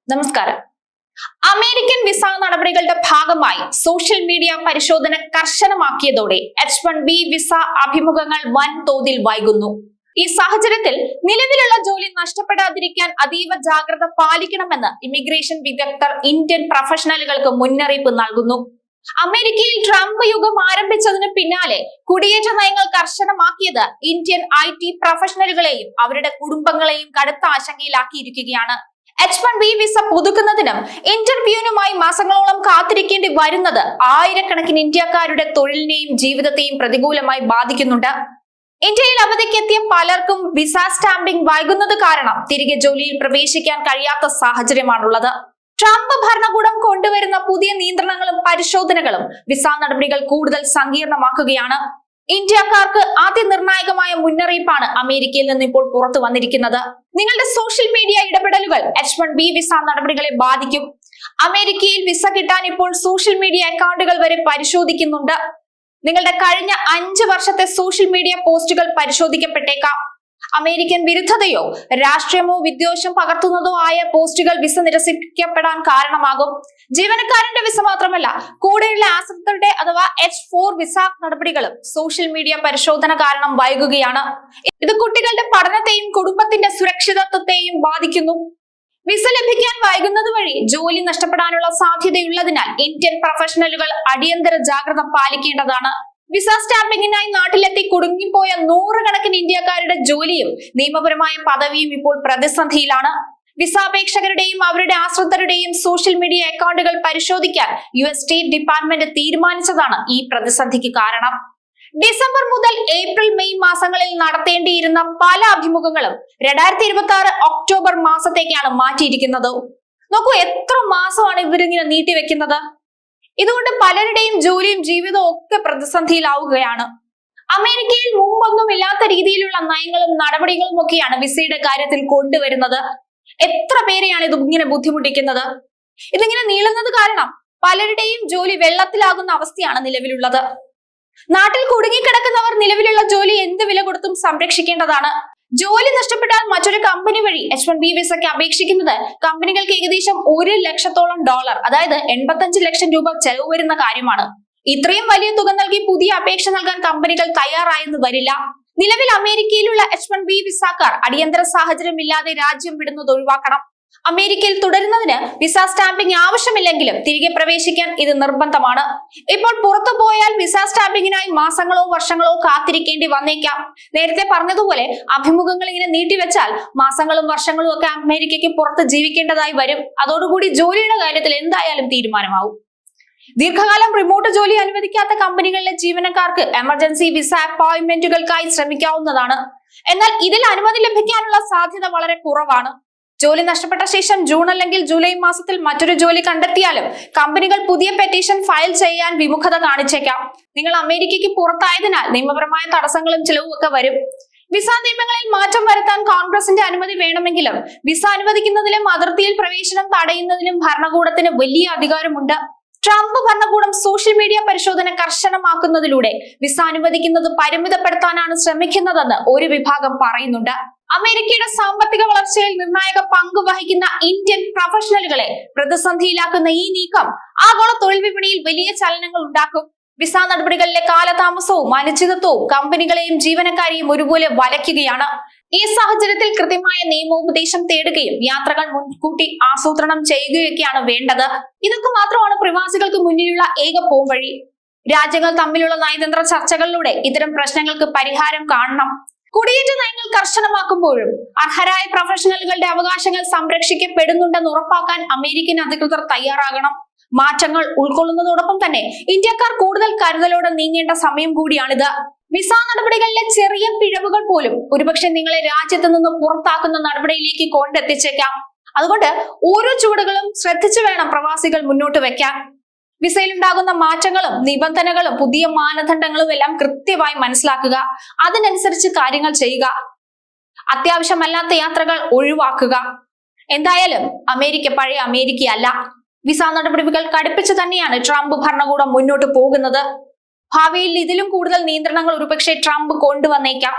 നമസ്കാരം. American visa നടപടികളുടെ ഭാഗമായി സോഷ്യൽ മീഡിയ പരിശോധന കർശനമാക്കിയതോടെ H-1B വിസ അഭിമുഖങ്ങൾ വൻതോതിൽ വൈകുന്നു. ഈ സാഹചര്യത്തിൽ നിലവിലുള്ള ജോലി നഷ്ടപ്പെടാതിരിക്കാൻ അതീവ ജാഗ്രത പാലിക്കണമെന്ന് ഇമിഗ്രേഷൻ വിദഗ്ധർ ഇന്ത്യൻ പ്രൊഫഷണലുകൾക്ക് മുന്നറിയിപ്പ് നൽകുന്നു. അമേരിക്കയിൽ ട്രംപ് യുഗം ആരംഭിച്ചതിന് പിന്നാലെ കുടിയേറ്റ നയങ്ങൾ കർശനമാക്കിയത് ഇന്ത്യൻ IT പ്രൊഫഷണലുകളെയും അവരുടെ കുടുംബങ്ങളെയും കടുത്ത ആശങ്കയിലാക്കിയിരിക്കുകയാണ്. H-1B വിസ പുതുക്കുന്നതിനും ഇന്റർവ്യൂവിനുമായി മാസങ്ങളോളം കാത്തിരിക്കേണ്ടി വരുന്നത് ആയിരക്കണക്കിന് ഇന്ത്യക്കാരുടെ തൊഴിലിനെയും ജീവിതത്തെയും പ്രതികൂലമായി ബാധിക്കുന്നുണ്ട്. ഇന്ത്യയിൽ അവധിക്കെത്തിയ പലർക്കും വിസ സ്റ്റാമ്പിംഗ് വൈകുന്നത് കാരണം തിരികെ ജോലിയിൽ പ്രവേശിക്കാൻ കഴിയാത്ത സാഹചര്യമാണുള്ളത്. ട്രംപ് ഭരണകൂടം കൊണ്ടുവരുന്ന പുതിയ നിയന്ത്രണങ്ങളും പരിശോധനകളും വിസ നടപടികൾ കൂടുതൽ സങ്കീർണമാക്കുകയാണ്. ഇന്ത്യക്കാർക്ക് അതിനിർണായകമായ മുന്നറിയിപ്പാണ് അമേരിക്കയിൽ നിന്ന് ഇപ്പോൾ പുറത്തു വന്നിരിക്കുന്നത്. നിങ്ങളുടെ സോഷ്യൽ മീഡിയ ഇടപെടലുകൾ H-1B വിസ നടപടികളെ ബാധിക്കും. അമേരിക്കയിൽ വിസ കിട്ടാൻ ഇപ്പോൾ സോഷ്യൽ മീഡിയ അക്കൗണ്ടുകൾ വരെ പരിശോധിക്കുന്നുണ്ട്. നിങ്ങളുടെ കഴിഞ്ഞ 5 വർഷത്തെ സോഷ്യൽ മീഡിയ പോസ്റ്റുകൾ പരിശോധിക്കപ്പെട്ടേക്കാം. അമേരിക്കൻ വിരുദ്ധതയോ രാഷ്ട്രീയമോ വിദ്വേഷം പകർത്തുന്നതോ ആയ പോസ്റ്റുകൾ വിസ നിരസിക്കപ്പെടാൻ കാരണമാകും. ജീവനക്കാരന്റെ വിസ മാത്രമല്ല, കൂടെയുള്ള ആശ്രിതരുടെ അഥവാ H-4 വിസ നടപടികളും സോഷ്യൽ മീഡിയ പരിശോധന കാരണം വൈകുകയാണ്. ഇത് കുട്ടികളുടെ പഠനത്തെയും കുടുംബത്തിന്റെ സുരക്ഷിതത്വത്തെയും ബാധിക്കുന്നു. വിസ ലഭിക്കാൻ വൈകുന്നത് വഴി ജോലി നഷ്ടപ്പെടാനുള്ള സാധ്യതയുള്ളതിനാൽ ഇന്ത്യൻ പ്രൊഫഷണലുകൾ അടിയന്തര ജാഗ്രത പാലിക്കേണ്ടതാണ്. വിസ സ്റ്റാമ്പിങ്ങിനായി നാട്ടിലെത്തി കുടുങ്ങിപ്പോയ നൂറുകണക്കിന് ഇന്ത്യക്കാരുടെ ജോലിയും നിയമപരമായ പദവിയും ഇപ്പോൾ പ്രതിസന്ധിയിലാണ്. വിസ അപേക്ഷകരുടെയും അവരുടെ ആശ്രിതരുടെയും സോഷ്യൽ മീഡിയ അക്കൗണ്ടുകൾ പരിശോധിക്കാൻ US സ്റ്റേറ്റ് ഡിപ്പാർട്ട്മെന്റ് തീരുമാനിച്ചതാണ് ഈ പ്രതിസന്ധിക്ക് കാരണം. ഡിസംബർ മുതൽ ഏപ്രിൽ മെയ് മാസങ്ങളിൽ നടത്തേണ്ടിയിരുന്ന പല അഭിമുഖങ്ങളും 2026 ഒക്ടോബർ മാസത്തേക്കാണ് മാറ്റിയിരിക്കുന്നത്. നോക്കൂ, എത്ര മാസമാണ് ഇവരിങ്ങനെ നീട്ടിവെക്കുന്നത്. ഇതുകൊണ്ട് പലരുടെയും ജോലിയും ജീവിതവും ഒക്കെ പ്രതിസന്ധിയിലാവുകയാണ്. അമേരിക്കയിൽ മുമ്പൊന്നും ഇല്ലാത്ത രീതിയിലുള്ള നയങ്ങളും നടപടികളും ഒക്കെയാണ് വിസയുടെ കാര്യത്തിൽ കൊണ്ടുവരുന്നത്. എത്ര പേരെയാണ് ഇത് ഇങ്ങനെ ബുദ്ധിമുട്ടിക്കുന്നത്. ഇതിങ്ങനെ നീളുന്നത് കാരണം പലരുടെയും ജോലി വെള്ളത്തിലാകുന്ന അവസ്ഥയാണ് നിലവിലുള്ളത്. നാട്ടിൽ കുടുങ്ങിക്കിടക്കുന്നവർ നിലവിലുള്ള ജോലി എന്ത് വില കൊടുത്തും സംരക്ഷിക്കേണ്ടതാണ്. ജോലി നഷ്ടപ്പെട്ടാൽ മറ്റൊരു കമ്പനി വഴി H-1B വിസയ്ക്ക് അപേക്ഷിക്കുന്നത് കമ്പനികൾക്ക് ഏകദേശം $1 ലക്ഷത്തോളം, അതായത് 85 ലക്ഷം രൂപ ചെലവ് വരുന്ന കാര്യമാണ്. ഇത്രയും വലിയ തുക നൽകി പുതിയ അപേക്ഷ നൽകാൻ കമ്പനികൾ തയ്യാറായെന്ന് വരില്ല. നിലവിൽ അമേരിക്കയിലുള്ള H-1B വിസക്കാർ അടിയന്തര സാഹചര്യമില്ലാതെ രാജ്യം വിടുന്നത് ഒഴിവാക്കണം. അമേരിക്കയിൽ തുടരുന്നതിന് വിസ സ്റ്റാമ്പിംഗ് ആവശ്യമില്ലെങ്കിലും തിരികെ പ്രവേശിക്കാൻ ഇത് നിർബന്ധമാണ്. ഇപ്പോൾ പുറത്തു പോയാൽ വിസ സ്റ്റാമ്പിങ്ങിനായി മാസങ്ങളോ വർഷങ്ങളോ കാത്തിരിക്കേണ്ടി വന്നേക്കാം. നേരത്തെ പറഞ്ഞതുപോലെ അഭിമുഖങ്ങൾ ഇങ്ങനെ നീട്ടിവെച്ചാൽ മാസങ്ങളും വർഷങ്ങളും ഒക്കെ അമേരിക്കയ്ക്ക് പുറത്ത് ജീവിക്കേണ്ടതായി വരും. അതോടുകൂടി ജോലിയുടെ കാര്യത്തിൽ എന്തായാലും തീരുമാനമാവും. ദീർഘകാലം റിമോട്ട് ജോലി അനുവദിക്കാത്ത കമ്പനികളിലെ ജീവനക്കാർക്ക് എമർജൻസി വിസ അപ്പോയിന്റ്മെന്റുകൾക്കായി ശ്രമിക്കാവുന്നതാണ്. എന്നാൽ ഇതിൽ അനുമതി ലഭിക്കാനുള്ള സാധ്യത വളരെ കുറവാണ്. ജോലി നഷ്ടപ്പെട്ട ശേഷം ജൂൺ അല്ലെങ്കിൽ ജൂലൈ മാസത്തിൽ മറ്റൊരു ജോലി കണ്ടെത്തിയാലും കമ്പനികൾ പുതിയ പെറ്റീഷൻ ഫയൽ ചെയ്യാൻ വിമുഖത കാണിച്ചേക്കാം. നിങ്ങൾ അമേരിക്കയ്ക്ക് പുറത്തായതിനാൽ നിയമപരമായ തടസ്സങ്ങളും ചിലവും ഒക്കെ വരും. വിസ നിയമങ്ങളിൽ മാറ്റം വരുത്താൻ കോൺഗ്രസിന്റെ അനുമതി വേണമെങ്കിലും വിസ അനുവദിക്കുന്നതിലും അതിർത്തിയിൽ പ്രവേശനം തടയുന്നതിലും ഭരണകൂടത്തിന് വലിയ അധികാരമുണ്ട്. ട്രംപ് ഭരണകൂടം സോഷ്യൽ മീഡിയ പരിശോധന കർശനമാക്കുന്നതിലൂടെ വിസ അനുവദിക്കുന്നത് പരിമിതപ്പെടുത്താനാണ് ശ്രമിക്കുന്നതെന്ന് ഒരു വിഭാഗം പറയുന്നുണ്ട്. അമേരിക്കയുടെ സാമ്പത്തിക വളർച്ചയിൽ നിർണായക പങ്ക് വഹിക്കുന്ന ഇന്ത്യൻ പ്രൊഫഷണലുകളെ പ്രതിസന്ധിയിലാക്കുന്ന ഈ നീക്കം ആഗോള തൊഴിൽ വിപണിയിൽ വലിയ ചലനങ്ങൾ ഉണ്ടാക്കും. വിസ നടപടികളിലെ കാലതാമസവും അനിശ്ചിതത്വവും കമ്പനികളെയും ജീവനക്കാരെയും ഒരുപോലെ വലയ്ക്കുകയാണ്. ഈ സാഹചര്യത്തിൽ കൃത്യമായ നിയമോപദേശം തേടുകയും യാത്രകൾ മുൻകൂട്ടി ആസൂത്രണം ചെയ്യുകയൊക്കെയാണ് വേണ്ടത്. ഇതൊക്കെ മാത്രമാണ് പ്രവാസികൾക്ക് മുന്നിലുള്ള ഏക പോംവഴി. രാജ്യങ്ങൾ തമ്മിലുള്ള നയതന്ത്ര ചർച്ചകളിലൂടെ ഇത്തരം പ്രശ്നങ്ങൾക്ക് പരിഹാരം കാണണം. കുടിയേറ്റ നയങ്ങൾ കർശനമാക്കുമ്പോഴും അർഹരായ പ്രൊഫഷണലുകളുടെ അവകാശങ്ങൾ സംരക്ഷിക്കപ്പെടുന്നുണ്ടെന്ന് ഉറപ്പാക്കാൻ അമേരിക്കൻ അധികൃതർ തയ്യാറാകണം. മാറ്റങ്ങൾ ഉൾക്കൊള്ളുന്നതോടൊപ്പം തന്നെ ഇന്ത്യക്കാർ കൂടുതൽ കരുതലോടെ നീങ്ങേണ്ട സമയം കൂടിയാണിത്. വിസ നടപടികളിലെ ചെറിയ പിഴവുകൾ പോലും ഒരുപക്ഷെ നിങ്ങളെ രാജ്യത്ത് നിന്ന് പുറത്താക്കുന്ന നടപടിയിലേക്ക് കൊണ്ടെത്തിച്ചേക്കാം. അതുകൊണ്ട് ഓരോ ചുവടുകളും ശ്രദ്ധിച്ചു വേണം പ്രവാസികൾ മുന്നോട്ട് വെക്കാൻ. വിസയിലുണ്ടാകുന്ന മാറ്റങ്ങളും നിബന്ധനകളും പുതിയ മാനദണ്ഡങ്ങളും എല്ലാം കൃത്യമായി മനസ്സിലാക്കുക. അതിനനുസരിച്ച് കാര്യങ്ങൾ ചെയ്യുക. അത്യാവശ്യമല്ലാത്ത യാത്രകൾ ഒഴിവാക്കുക. എന്തായാലും അമേരിക്ക പഴയ അമേരിക്കയല്ല. വിസ നടപടികൾ കടുപ്പിച്ച് തന്നെയാണ് ട്രംപ് ഭരണകൂടം മുന്നോട്ട് പോകുന്നത്. ഭാവിയിൽ ഇതിലും കൂടുതൽ നിയന്ത്രണങ്ങൾ ഒരുപക്ഷെ ട്രംപ് കൊണ്ടുവന്നേക്കാം.